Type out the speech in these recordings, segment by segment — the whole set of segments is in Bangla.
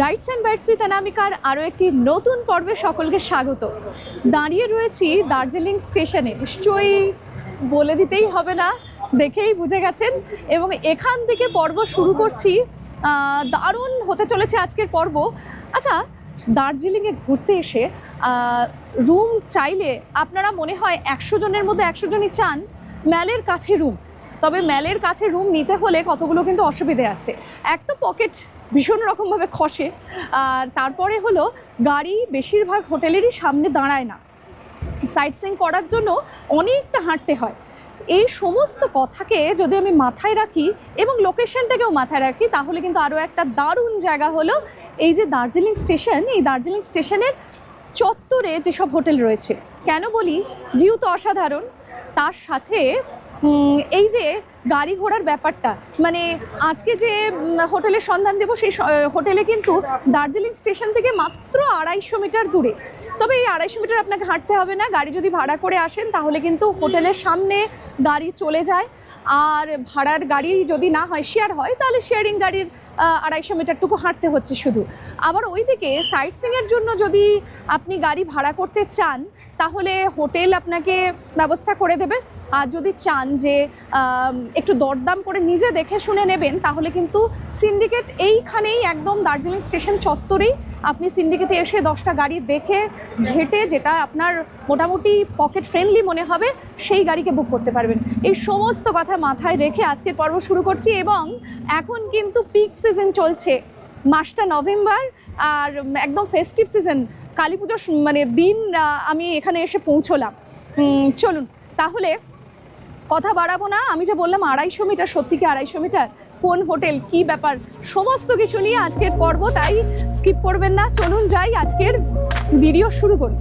রাইডস অ্যান্ড বাইটস উইথ অনামিকার আরও একটি নতুন পর্বে সকলকে স্বাগত। দাঁড়িয়ে রয়েছি দার্জিলিং স্টেশনে, নিশ্চয়ই বলে দিতেই হবে না, দেখেই বুঝে গেছেন। এবং এখান থেকে পর্ব শুরু করছি। দারুণ হতে চলেছে আজকের পর্ব। আচ্ছা, দার্জিলিংয়ে ঘুরতে এসে রুম চাইলে আপনারা মনে হয় 100 জনের মধ্যে 100 জনই চান ম্যালের কাছে রুম। তবে ম্যালের কাছে রুম নিতে হলে কতগুলো কিন্তু অসুবিধে আছে। এক তো পকেট ভীষণ রকমভাবে খসে, আর তারপরে হলো গাড়ি বেশিরভাগ হোটেলেরই সামনে দাঁড়ায় না, সাইট সিইং করার জন্য অনেকটা হাঁটতে হয়। এই সমস্ত কথাকে যদি আমি মাথায় রাখি এবং লোকেশনটাকেও মাথায় রাখি, তাহলে কিন্তু আরও একটা দারুণ জায়গা হলো এই যে দার্জিলিং স্টেশন। এই দার্জিলিং স্টেশনের চত্বরে যেসব হোটেল রয়েছে, কেন বলি, ভিউ তো অসাধারণ, তার সাথে এই যে গাড়ি ঘোড়ার ব্যাপারটা, মানে আজকে যে হোটেলের সন্ধান দেবো সেই হোটেলে কিন্তু দার্জিলিং স্টেশন থেকে মাত্র 250 মিটার দূরে। তবে এই 250 মিটার আপনাকে হাঁটতে হবে না, গাড়ি যদি ভাড়া করে আসেন তাহলে কিন্তু হোটেলের সামনে গাড়ি চলে যায়। আর ভাড়ার গাড়ি যদি না হয়, শেয়ার হয়, তাহলে শেয়ারিং গাড়ির 250 মিটারটুকু হাঁটতে হচ্ছে শুধু। আবার ওইদিকে সাইট সিইংয়ের জন্য যদি আপনি গাড়ি ভাড়া করতে চান তাহলে হোটেল আপনাকে ব্যবস্থা করে দেবে। আর যদি চান যে একটু দরদাম করে নিজে দেখে শুনে নেবেন, তাহলে কিন্তু সিন্ডিকেট এইখানেই, একদম দার্জিলিং স্টেশন চত্বরেই আপনি সিন্ডিকেটে এসে 10টা গাড়ি দেখে ঘেটে যেটা আপনার মোটামুটি পকেট ফ্রেন্ডলি মনে হবে সেই গাড়িকে বুক করতে পারবেন। এই সমস্ত কথা মাথায় রেখে আজকের পর্ব শুরু করছি। এবং এখন কিন্তু পিক সিজন চলছে, মাসটা নভেম্বর, আর একদম ফেস্টিভ সিজন, কালী পুজোর মানে দিন আমি এখানে এসে পৌঁছলাম। চলুন তাহলে কথা বাড়াবো না। আমি যে বললাম 250 মিটার, সত্যি কি 250 মিটার? কোন হোটেল, কি ব্যাপার, সমস্ত কিছু নিয়ে আজকের পর্ব, তাই স্কিপ করবেন না। চলুন যাই, আজকের ভিডিও শুরু করি।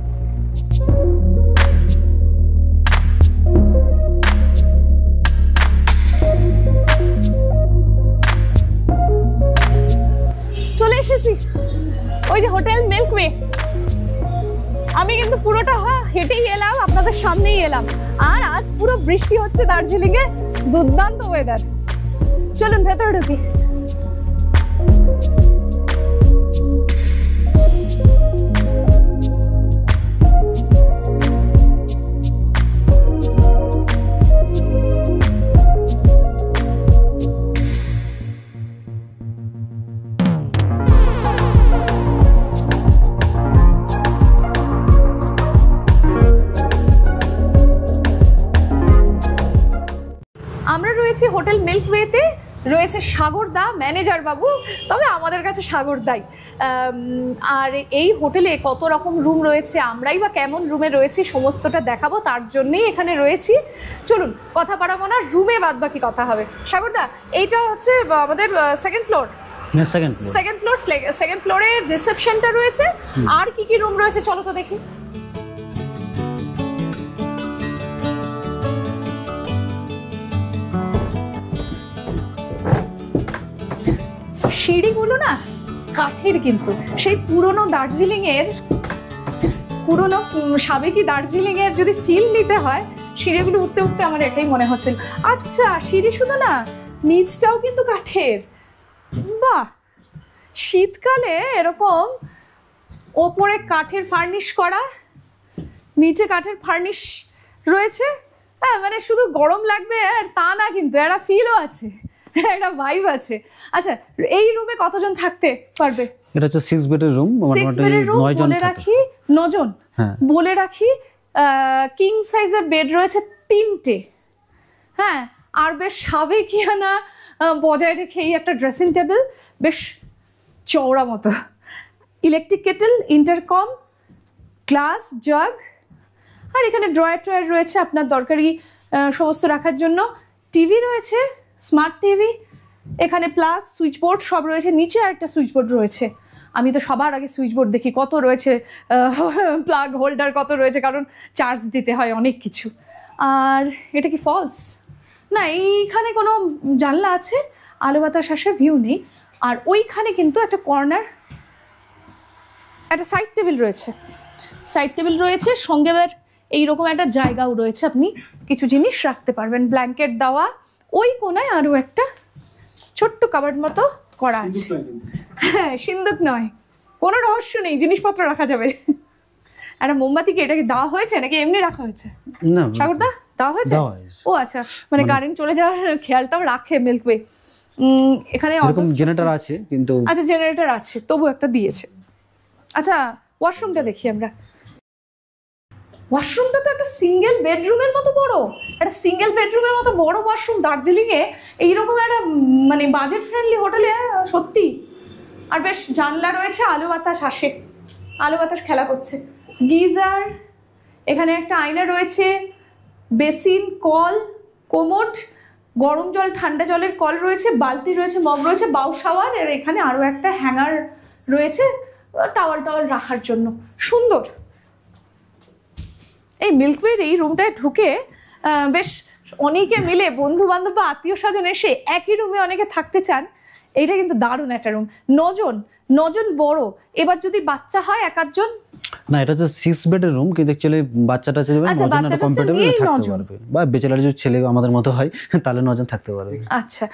চলে এসেছি ওই যে হোটেল মিল্কওয়ে। আমি কিন্তু পুরোটা হেঁটেই এলাম, আপনাদের সামনেই এলাম। আর আজ পুরো বৃষ্টি হচ্ছে দার্জিলিংয়ে, দুর্দান্ত ওয়েদার। চলুন ভেতরে ঢুকি। আমরা রয়েছি হোটেল মিল্কওয়েতে, রয়েছে সাগরদা, ম্যানেজার বাবু, তবে আমাদের কাছে সাগরদাই। আর এই হোটেলে কত রকম রুম রয়েছে, আমরাই বা কেমন রুমে রয়েছি সমস্তটা দেখাবো, তার জন্যই এখানে রয়েছি। চলুন কথা বাড়াবো না, রুমে বাদ বাকি কথা হবে। সাগরদা, এইটা হচ্ছে আমাদের সেকেন্ড ফ্লোর। সেকেন্ড ফ্লোরে রিসেপশনটা রয়েছে। আর কি কি রুম রয়েছে চলো তো দেখি। সিঁড়িগুলো না কাঠের, কিন্তু সেই পুরনো দার্জিলিংয়ের, পুরনো সাবেকি দার্জিলিংয়ের যদি ফিল নিতে হয়, সিঁড়িগুলো উঠতে উঠতে আমার এটাই মনে হচ্ছিল। আচ্ছা, সিঁড়ি শুধু না, নিচটাও কিন্তু কাঠের। বাহ, শীতকালে এরকম ওপরে কাঠের ফার্নিশ করা, নিচে কাঠের ফার্নিশ রয়েছে। হ্যাঁ, মানে শুধু গরম লাগবে আর তা না, কিন্তু একটা ফিলও আছে, একটা ভাইব আছে। আচ্ছা, এই রুমে কতজন থাকতে পারবে? এটা হচ্ছে 6 বেডের রুম, বলে রাখি 9 জন বলে রাখি। কিং সাইজের বেড রয়েছে 3টে। হ্যাঁ, আর বেশ সাবেকিয়ানা বজায় রেখে এই একটা ড্রেসিং টেবিল, বেশ চওড়া মতো, ইলেকট্রিক কেটেল, ইন্টারকম, গ্লাস, জাগ, আর এখানে ড্রয়ার রয়েছে আপনার দরকারি সমস্ত রাখার জন্য। টিভি রয়েছে, স্মার্ট টিভি, এখানে প্লাগ, সুইচ বোর্ড সব রয়েছে। নিচে আরেকটা সুইচ বোর্ড রয়েছে, আমি তো সবার আগে সুইচ বোর্ড দেখি, কত রয়েছে, প্লাগ হোল্ডার কত রয়েছে, কারণ চার্জ দিতে হয় অনেক কিছু। আর এটা কি ফলস না, এইখানে কোনো জানলা আছে, আলো বাতাস আসে, ভিউ নেই। আর ওইখানে কিন্তু একটা কর্নার, একটা সাইড টেবিল রয়েছে, সঙ্গে এইরকম একটা জায়গাও রয়েছে, আপনি কিছু জিনিস রাখতে পারবেন। ব্ল্যাঙ্কেট দেওয়া, ওই কোনায় আরো একটা ছোট্ট কাবার্ড মতো করা আছে। হ্যাঁ, সিন্দুক নয়, কোনো রহস্য নেই, জিনিসপত্র রাখা যাবে। একটা মোমবাতি কি এটা কি দেওয়া হয়েছে নাকি এমনি রাখা হয়েছে? না সাগরদা দেওয়া হয়েছে? ও আচ্ছা, মানে কারেন্ট চলে যাওয়ার খেয়ালটাও রাখে মিল্কওয়ে। এখানে এরকম জেনারেটর আছে কিন্তু, আচ্ছা জেনারেটর আছে, তবু একটা দিয়েছে। আচ্ছা ওয়াশরুমটা দেখি আমরা। ওয়াশরুমটা তো একটা সিঙ্গেল বেডরুমের মতো বড়, একটা সিঙ্গেল বেডরুমের মতো বড় ওয়াশরুম দার্জিলিং এ এইরকম একটা মানে বাজেট ফ্রেন্ডলি হোটেলে সত্যি। আর বেশ জানলা রয়েছে, আলো বাতাস আসে, আলো বাতাস খেলা করছে। গিজার, এখানে একটা আয়না রয়েছে, বেসিন, কল, কোমোড, গরম জল ঠান্ডা জলের কল রয়েছে, বালতি রয়েছে, মগ রয়েছে, বাউ শাওয়ার। আর এখানে আরো একটা হ্যাঙ্গার রয়েছে টাওয়াল টাওয়াল রাখার জন্য। সুন্দর। এই মিল্কওয়ের এই রুমটায় ঢুকে বেশ অনেকে মিলে বন্ধু বান্ধব বা আত্মীয় স্বজন এসে একই রুমে অনেকে থাকতে চান। এইটা কিন্তু দারুণ একটা রুম। 9 জন বড়, এবার যদি বাচ্চা হয় এক আধজন। না এটা হচ্ছে 6 বেডের রুম, কিন্তু অ্যাকচুয়ালি বাচ্চাটা চাইবে 9 জন একটা কমফোর্টেবল থাকতে পারবে, বা ব্যাচেলার যদি ছেলে আমাদের মতো হয় তাহলে 9 জন থাকতে পারবে। আচ্ছা,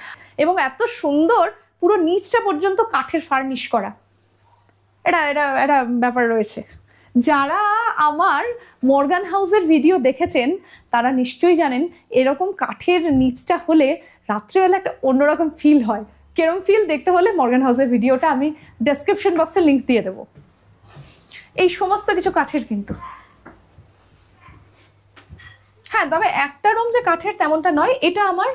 এবং এত সুন্দর পুরো নিচটা পর্যন্ত কাঠের ফার্নিশ করা, এটা এটা এটা ব্যাপার রয়েছে। যারা আমার মর্গান হাউসের ভিডিও দেখেছেন তারা নিশ্চয়ই জানেন এরকম কাঠের নিচটা হলে রাত্রেবেলা একটা অন্যরকম ফিল হয়। কেরম ফিল দেখতে হলে মর্গান হাউসের ভিডিওটা আমি ডেসক্রিপশন বক্সে লিংক দিয়ে দেবো। এই সমস্ত কিছু কাঠের কিন্তু। হ্যাঁ, তবে একটা রুম যে কাঠের তেমনটা নয়। এটা আমার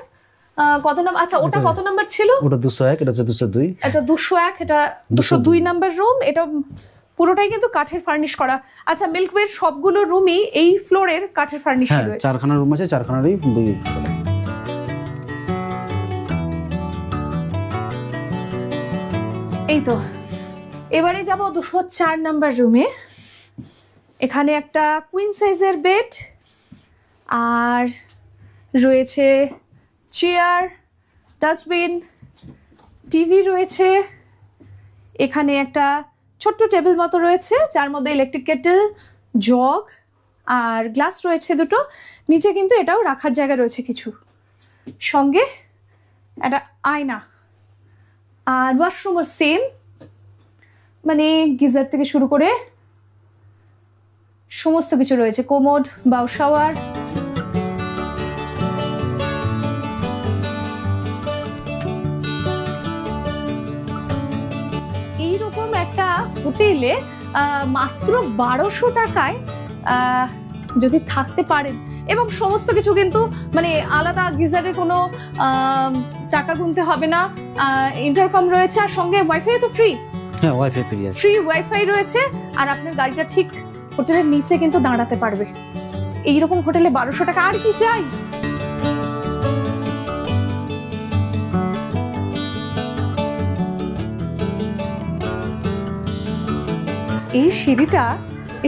কত নাম্বার? আচ্ছা ওটা কত নাম্বার ছিল? ওটা 201, এটা হচ্ছে 202। এটা 201, এটা 202 নাম্বার রুম। এটা পুরোটাই কিন্তু কাঠের ফার্নিশ করা। আচ্ছা মিল্কওয়ের সবগুলো রুমই এই ফ্লোরের কাঠের ফার্নিশই রয়েছে। 4খানা রুম আছে, 4খানারই। এই তো এবারে যাব 204 নাম্বার রুমে। এখানে একটা কুইন সাইজের বেড, আর রয়েছে চেয়ার, ডাস্টবিন, টিভি রয়েছে। এখানে একটা ছোট্ট টেবিল মতো রয়েছে যার মধ্যে ইলেকট্রিক কেটেল, জগ আর গ্লাস রয়েছে দুটো। নিচে কিন্তু এটাও রাখার জায়গা রয়েছে কিছু, সঙ্গে একটা আয়না। আর ওয়াশরুমও সেম, মানে গিজার থেকে শুরু করে সমস্ত কিছু রয়েছে, কোমোড, বাউ শাওয়ার। এইরকম একটা হোটেলে মাত্র 1200 টাকায় যদি থাকতে পারেন, এবং সমস্ত কিছু কিন্তু মানে আলাদা গিজারের কোনো টাকা গুনতে হবে না, ইন্টারকম রয়েছে, আর সঙ্গে ওয়াইফাই তো ফ্রি। হ্যাঁ, ওয়াইফাই ফ্রি আছে, ফ্রি ওয়াইফাই রয়েছে। আর আপনার গাড়িটা ঠিক হোটেলের নিচে কিন্তু দাঁড়াতে পারবে। এইরকম হোটেলে 1200 টাকা আর কি চাই। এই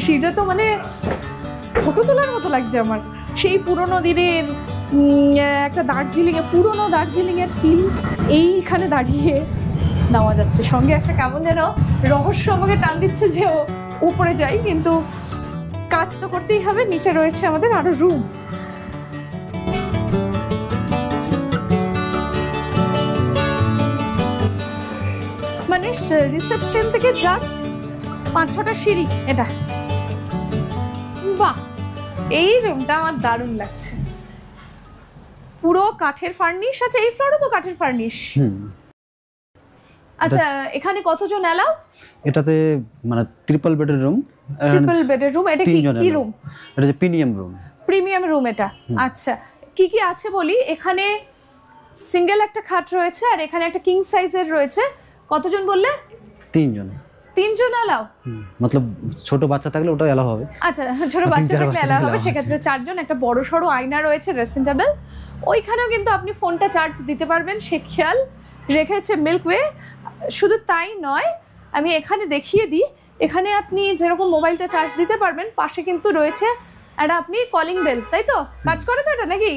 সিঁড়িটা তো মানে ফটো তোলার মতো লাগছে আমার। সেই পুরোনো দিনের একটা পুরোনো দার্জিলিং এর ফিল এইখানে দাঁড়িয়ে নেওয়া যাচ্ছে। সঙ্গে একটা কেমন যেন রহস্য আমাকে টান দিচ্ছে যে উপরে যাই, কিন্তু কাজ তো করতেই হবে। নিচে রয়েছে আমাদের আরো রুম। মানে রিসেপশন থেকে জাস্ট 5-6টা সিঁড়ি এটা। বাহ, এই রুমটা আমার দারুণ লাগছে। পুরো কাঠের ফার্নিশ আছে, এই ফ্লোরও তো কাঠের ফার্নিশ। আচ্ছা এখানে কতজন এলাও? এটাতে মানে ট্রিপল বেডের রুম। এটা কি রুম? এটা যে প্রিমিয়াম রুম এটা। আচ্ছা কি কি আছে বলি। এখানে সিঙ্গেল একটা খাট রয়েছে, আর এখানে একটা কিং সাইজের রয়েছে। কতজন বললে? 3 জন এলাও। মতলব ছোট বাচ্চা থাকলে ওটা এলাও হবে। আচ্ছা ছোট বাচ্চা থাকলে এলাও হবে, সেক্ষেত্রে 4 জন। একটা বড় সড়ো আয়না রয়েছে, ড্রেসিং টেবিল। ওইখানেও কিন্তু আপনি ফোনটা চার্জ দিতে পারবেন, সে খেয়াল রেখেছে মিল্কওয়ে। শুধু তাই নয়, আমি এখানে দেখিয়ে দিই, এখানে আপনি যেরকম মোবাইলটা চার্জ দিতে পারবেন, পাশে কিন্তু রয়েছে একটা আপনি কলিং বেল। তাই তো? কাজ করে তো এটা নাকি?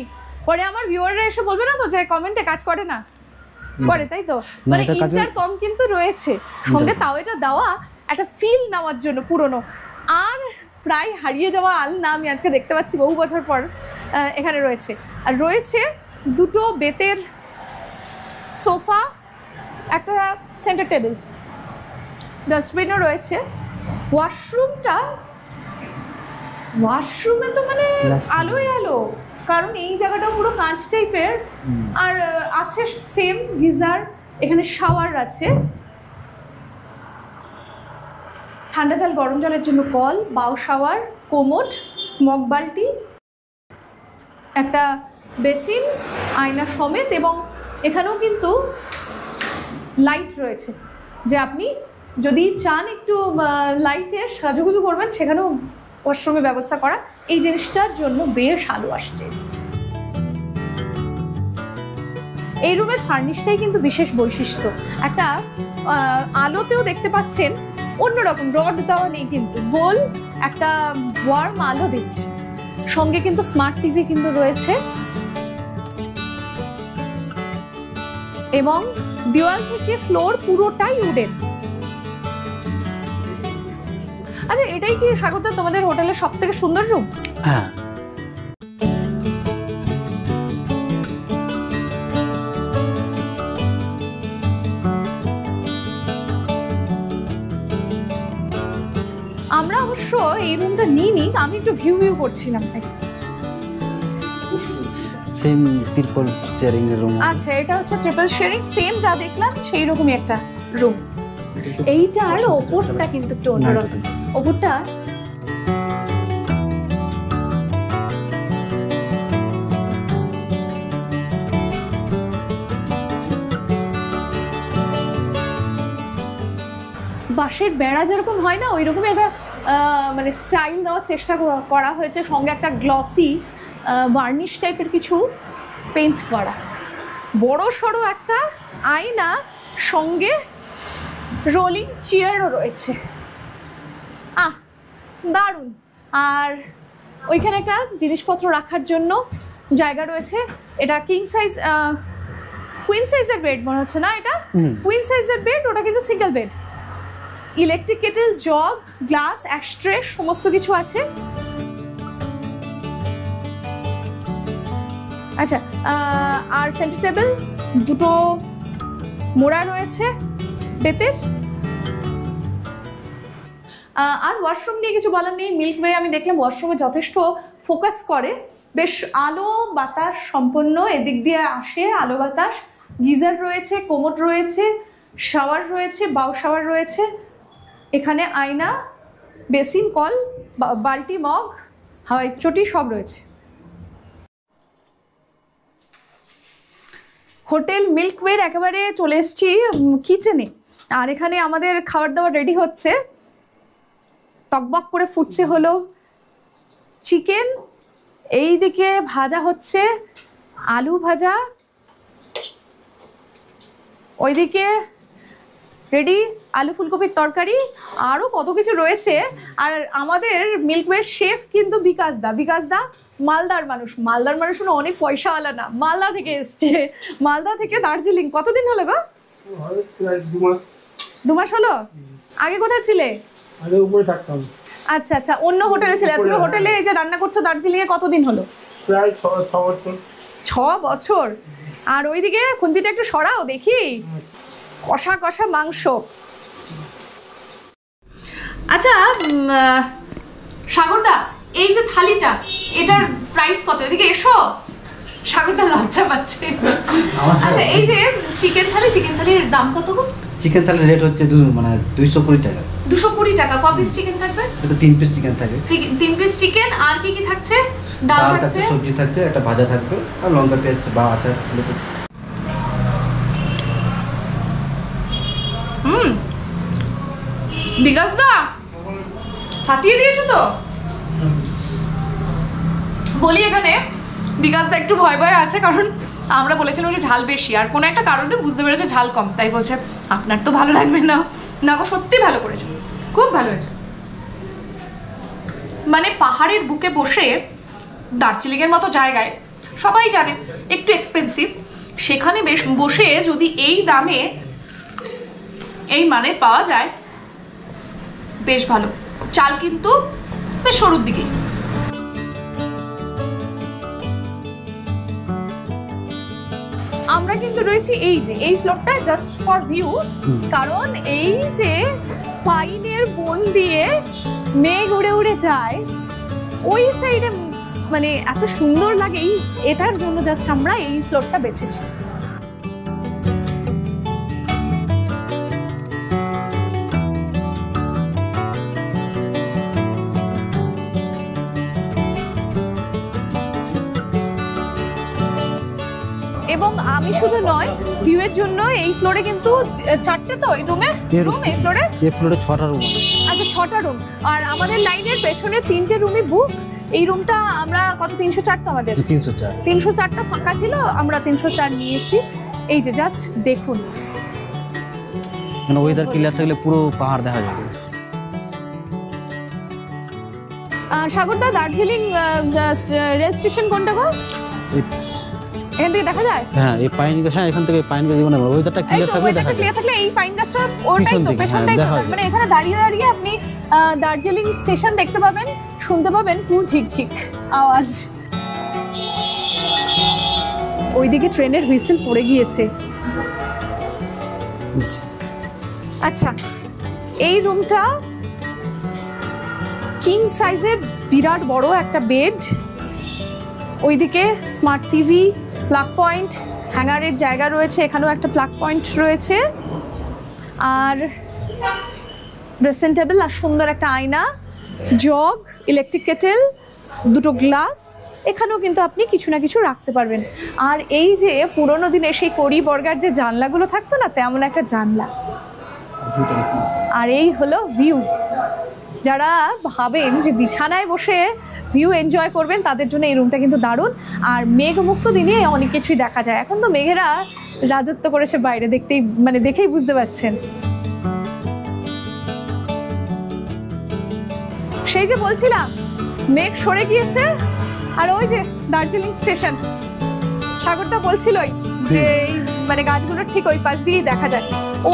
পরে আমার ভিউয়াররা এসে বলবে না তো যে কমেন্টে কাজ করে না? করে, তাই তো? মানে ইন্টারকম কিন্তু রয়েছে সঙ্গে, তাও এটা দেওয়া একটা ফিল নেওয়ার জন্য পুরনো। আর প্রায় হারিয়ে যাওয়া আলনা আমি আজকে দেখতে পাচ্ছি বহু বছর পর এখানে রয়েছে। আর রয়েছে দুটো বেতের সোফা, একটা সেন্টার টেবিল, ডাস্টবিনও রয়েছে। ওয়াশরুমে তো মানে আলোই আলো, কারণ এই জায়গাটা পুরো কাঁচ টাইপের। আর আছে সেম গিজার, এখানে শাওয়ার আছে, ঠান্ডা জল গরম জলের জন্য কল, বাউ শাওয়ার, কোমোড, মগ বালতি, একটা বেসিন, আয়না সমেত। এবং এখানেও কিন্তু লাইট রয়েছে, যে আপনি যদি চান একটু লাইটে সাজুগুজু করবেন সেখানেও ওয়াশরুমে ব্যবস্থা করা। এই জিনিসটার জন্য বেশ আলো আসছে। এই রুমের ফার্নিশটাই কিন্তু বিশেষ বৈশিষ্ট্য। একটা আলোতেও দেখতে পাচ্ছেন অন্যরকম, রড দেওয়া নেই কিন্তু গোল একটা ওয়ার্ম আলো দিচ্ছে। সঙ্গে কিন্তু স্মার্ট টিভি কিন্তু রয়েছে, এবং দেওয়াল থেকে ফ্লোর পুরোটাই উডেন। আচ্ছা, এটাই কি স্বাগত তোমাদের হোটেলের সব থেকে সুন্দর রুম? হ্যাঁ, আমরা অবশ্য এই রুমটা নিইনি, আমি একটু ভিউ করছিলাম তাই। সেম ট্রিপল শেয়ারিং এর রুম। আচ্ছা, এটা হচ্ছে ট্রিপল শেয়ারিং, সেম যা দেখলাম সেই রকমই একটা রুম। এইটা আর ওপরটা কিন্তু একটু অন্যরকম। ওপরটা বাঁশের বেড়া যেরকম হয় না, ওই রকমই একটা মানে স্টাইল দেওয়ার চেষ্টা করা হয়েছে। সঙ্গে একটা গ্লসি বার্নিশ টাইপের কিছু পেইন্ট করা, বড় সড়ো একটা আয়না, সঙ্গে রোলিং চেয়ারও রয়েছে। দারুণ। আর ওইখানে একটা জিনিসপত্র রাখার জন্য জায়গা রয়েছে। এটা কিং সাইজ, কুইন সাইজের বেড মনে হচ্ছে না, এটা কুইন সাইজের বেড, ওটা কিন্তু single bed. Electric kettle, jug, glass, ashtray সমস্ত কিছু আছে। আচ্ছা, আর সেন্টার টেবিল দুটো মোড়া রয়েছে বেতের। আর ওয়াশরুম নিয়ে কিছু বলার নেই। মিল্ক ওয়ে আমি দেখলাম ওয়াশরুমে যথেষ্ট ফোকাস করে, বেশ আলো বাতাস সম্পন্ন, এদিক দিয়ে আসে আলো বাতাস। গিজার রয়েছে, কোমোড রয়েছে, শাওয়ার রয়েছে, বাউ শাওয়ার রয়েছে। এখানে আয়না, বেসিন, কল, বালতি, মগ, হাওয়াই চটি সব রয়েছে। হোটেল মিল্ক ওয়ের একেবারে চলে এসেছি কিচেনে। আর এখানে আমাদের খাবার দাবার রেডি হচ্ছে, টকবক করে ফুটছে হলো চিকেন, এইদিকে ভাজা হচ্ছে আলু ভাজা, ওইদিকে রেডি আলু ফুলকপির তরকারি, আরও কত কিছু রয়েছে। আর আমাদের মিল্কওয়ের শেফ কিন্তু বিকাশ দা মালদার মানুষ না, অনেক পয়সাওয়ালা না, মালদা থেকে এসছে, মালদা থেকে দার্জিলিং। কতদিন হলো গো? 2 মাস হলো। আগে কোথায় ছিলে? আগে উপরে থাকতাম। আচ্ছা আচ্ছা, অন্য হোটেলে ছিলে তুমি? হোটেলে এই যে রান্না করছো দার্জিলিংয়ে কতদিন হলো? প্রায় 6 বছর। 6 বছর। আর ওইদিকে খুন্তিটা একটু সরাও দেখি, কষা কষা মাংস। আচ্ছা সাগরদা, এই যে থালিটা, এটার প্রাইস কত? এদিকে এসো, সাগরদা লজ্জা পাচ্ছে। আচ্ছা, এই যে চিকেন থালির দাম কত গো? চিকেন থালির রেট হচ্ছে 220 টাকা। 220 টাকা। ক পিস চিকেন থাকবে? এটা 3 পিস চিকেন থাকে। 3 পিস চিকেন। আর কি কি থাকছে? ডাল থাকছে, সবজি থাকছে, একটা ভাজা থাকবে, আর লঙ্কা পেঁয়াজ বা আচার। বিকাশ দা ফাটিয়ে দিয়েছো তো। বলি, এখানে বিকাশ দা একটু ভয় ভয় আছে, কারণ আমরা বলেছিলাম যে ঝাল বেশি, আর কোনো একটা কারণে বুঝতে পেরেছে ঝাল কম, তাই বলছে আপনার তো ভালো লাগবে না। না গো, সত্যি ভালো করেছো, খুব ভালো হয়েছে। মানে পাহাড়ের বুকে বসে দার্জিলিংয়ের মতো জায়গায়, সবাই জানে একটু এক্সপেন্সিভ, সেখানে বেশ বসে যদি এই দামে এই মানে পাওয়া যায়, বেশ ভালো। চাল কিন্তু বেশ শুরুর দিকে। আমরা কিন্তু রয়েছি এই যে এই ফ্লোরটা জাস্ট ফর ভিউ, কারণ এই যে পাইনের বন দিয়ে মেঘ উড়ে উড়ে যায় ওই সাইডে, মানে এত সুন্দর লাগে, এটার জন্য জাস্ট আমরা এই ফ্লোরটা বেছেছি। এবং আমি শুধু নয়, ভিউ এর জন্য এই ফ্লোরে কিন্তু 4টে তো এই রুমে, এই ফ্লোরে 6টা রুম। আচ্ছা 6টা রুম, আর আমাদের লাইনের পেছনে 3টে রুমই বুক। এই রুমটা আমরা কত 304 তো আমাদের 304টা ফাঁকা ছিল, আমরা 304 নিয়েছি। এই যে জাস্ট দেখুন, মানে ওয়েদার ক্লিয়ার থাকলে পুরো পাহাড় দেখা যাবে। সাগরদা, দার্জিলিং রেল স্টেশন কোনটা গো? এখান থেকে দেখা যায়? হ্যাঁ, এই পাইন গাছ, হ্যাঁ এখান থেকে পাইন গাছ, মানে ওয়েদারটা ক্লিয়ার থাকলে দেখা যায়। ক্লিয়ার থাকলে এই পাইন গাছটা ওটাই তো পেছনটাই তো, মানে এখানে দাঁড়িয়ে দাঁড়িয়ে আপনি দার্জিলিং স্টেশন দেখতে পাবেন, শুনতে পাবেন কু ঝিকঝিক আওয়াজ। ওইদিকে ট্রেনের হুইসেল পড়ে গিয়েছে। আচ্ছা, এই রুমটা কিং সাইজের, বিরাট বড় একটা বেড, ওইদিকে স্মার্ট টিভি, প্লাগ পয়েন্ট, হ্যাঙ্গারের জায়গা রয়েছে, এখানেও একটা প্লাগ পয়েন্ট রয়েছে, আর ড্রেসিং টেবিল, আর সুন্দর একটা আয়না, জগ, ইলেকট্রিক কেটেল, 2টো গ্লাস, এখানেও কিন্তু আপনি কিছু না কিছু রাখতে পারবেন। আর এই যে পুরোনো দিনে সেই কড়ি বর্গার যে জানলাগুলো থাকতো না, তেমন একটা জানলা। আর এই হলো ভিউ। যারা ভাবেন যে বিছানায় বসে ভিউ এনজয় করবেন, তাদের জন্য এই রুমটা কিন্তু দারুণ। আর মেঘমুক্ত দিনে অনেক কিছুই দেখা যায়। এখন তো মেঘেরা রাজত্ব করেছে বাইরে, দেখেই বুঝতে পারছেন। সেই যে বলছিলাম, মেঘ সরে গিয়েছে, আর ওই যে দার্জিলিং স্টেশন, সাগরদা বলছিলই যে মানে গাছগুলোর ঠিক ওই পাশ দিয়েই দেখা যায়।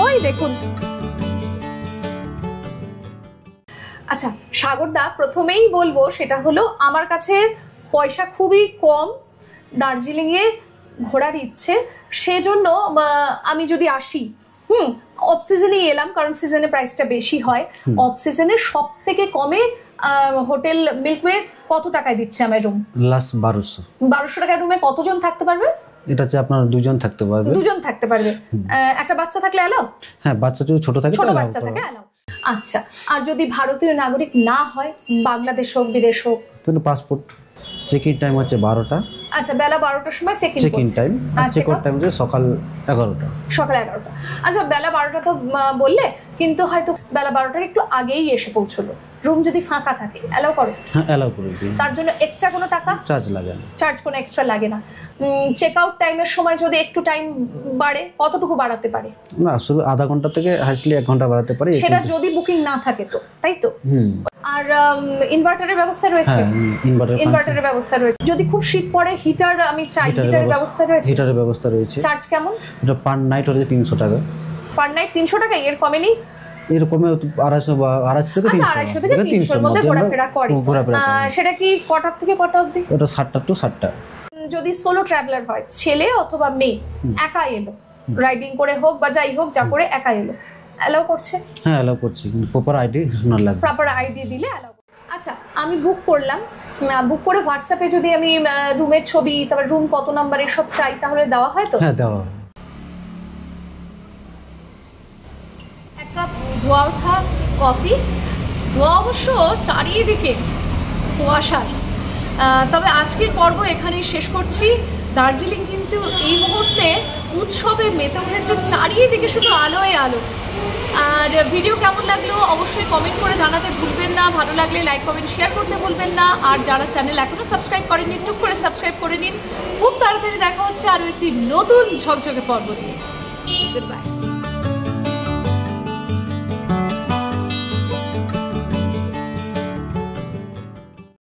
ওই দেখুন। আচ্ছা সাগরদা, প্রথমেই বলবো সেটা হলো, আমার কাছে পয়সা খুবই কম, দার্জিলিংয়ে ঘোরার ইচ্ছে, সেজন্য আমি যদি আসি, অফ সিজনেই এলাম, কারণ সিজনে প্রাইসটা বেশি হয়। অফ সিজনে সব থেকে কমে হোটেল মিল্কওয়ে কত টাকায় দিচ্ছে আমার রুম? লাস্ট 1200 টাকার রুমে কতজন থাকতে পারবে? এটা হচ্ছে আপনার 2জন থাকতে পারবে। 2জন থাকতে পারবে। একটা বাচ্চা থাকলে এলাও? হ্যাঁ, বাচ্চা যদি ছোট থাকে, ছোট বাচ্চা থাকে এলাও। আচ্ছা, আর যদি ভারতীয় নাগরিক না হয়, বাংলাদেশ হোক, বিদেশ হোক, তাহলে পাসপোর্ট। চেক ইন টাইম হচ্ছে 12টা। আচ্ছা, বেলা 12টার সময় check in time, check out time হচ্ছে সকাল 11টা। আচ্ছা, বেলা 12টা তো বললে, কিন্তু হয়তো বেলা 12টার একটু আগেই এসে পৌঁছলো, রুম যদি ফাঁকা থাকে এলাও করো? হ্যাঁ, এলাও করে দিই। তার জন্য এক্সট্রা কোনো টাকা চার্জ লাগে না? চার্জ কোনো এক্সট্রা লাগে না। চেক আউট টাইমের সময় যদি একটু টাইম বাড়ে, কতটুকু বাড়াতে পারে? না, শুধু আধা ঘন্টা থেকে হাইস্টলি 1 ঘন্টা বাড়াতে পারে, সেটা যদি বুকিং না থাকে তো, তাই তো? আর ইনভার্টারের ব্যবস্থা রয়েছে? ইনভার্টারের ব্যবস্থা রয়েছে। যদি খুব শীত পড়ে, হিটার আমি চাই, হিটারের ব্যবস্থা রয়েছে? হিটারের ব্যবস্থা রয়েছে। চার্জ কেমন? এটা পার নাইট হচ্ছে 300 টাকা। পার নাইট 300 টাকা, এর কমে নেই? এরকম 250 থেকে 300 মধ্যে ঘোরাফেরা করে। সেটা কি কটার থেকে কটা অবধি? ওটা 7টা টু 7টা। যদি সোলো ট্রাভেলার হয়, ছেলে অথবা মেয়ে, একা এলো, রাইডিং করে হোক বা যাই হোক, যা করে একা এলো, অ্যালাউ করছে? হ্যাঁ, অ্যালাউ করছি, প্রপার আইডি না লাগবে। প্রপার আইডি দিলে অ্যালাউ। আচ্ছা, আমি বুক করলাম, বুক করে হোয়াটসঅ্যাপে যদি আমি রুমের ছবি, তারপর রুম কত নাম্বার এসব চাই, তাহলে দেওয়া হয় তো? হ্যাঁ, দেওয়া হয়। এক কাপ ধোয়া ওঠা কফি, ধোয়া অবশ্য চারিদিকে কুয়াশা। তবে আজকের পর্ব এখানেই শেষ করছি। দার্জিলিং কিন্তু এই মুহূর্তে উৎসবে মেতে উঠেছে, চারিদিকে শুধু আলোয় আলো। আর ভিডিও কেমন লাগলো অবশ্যই কমেন্ট করে জানাতে ভুলবেন না। ভালো লাগলে লাইক, কমেন্ট, শেয়ার করতে ভুলবেন না। আর যারা চ্যানেল এখনো সাবস্ক্রাইব করেননি, টুক করে সাবস্ক্রাইব করে নিন। খুব তাড়াতাড়ি দেখা হচ্ছে আরও একটি নতুন ঝকঝকে পর্ব নিয়ে। Good bye.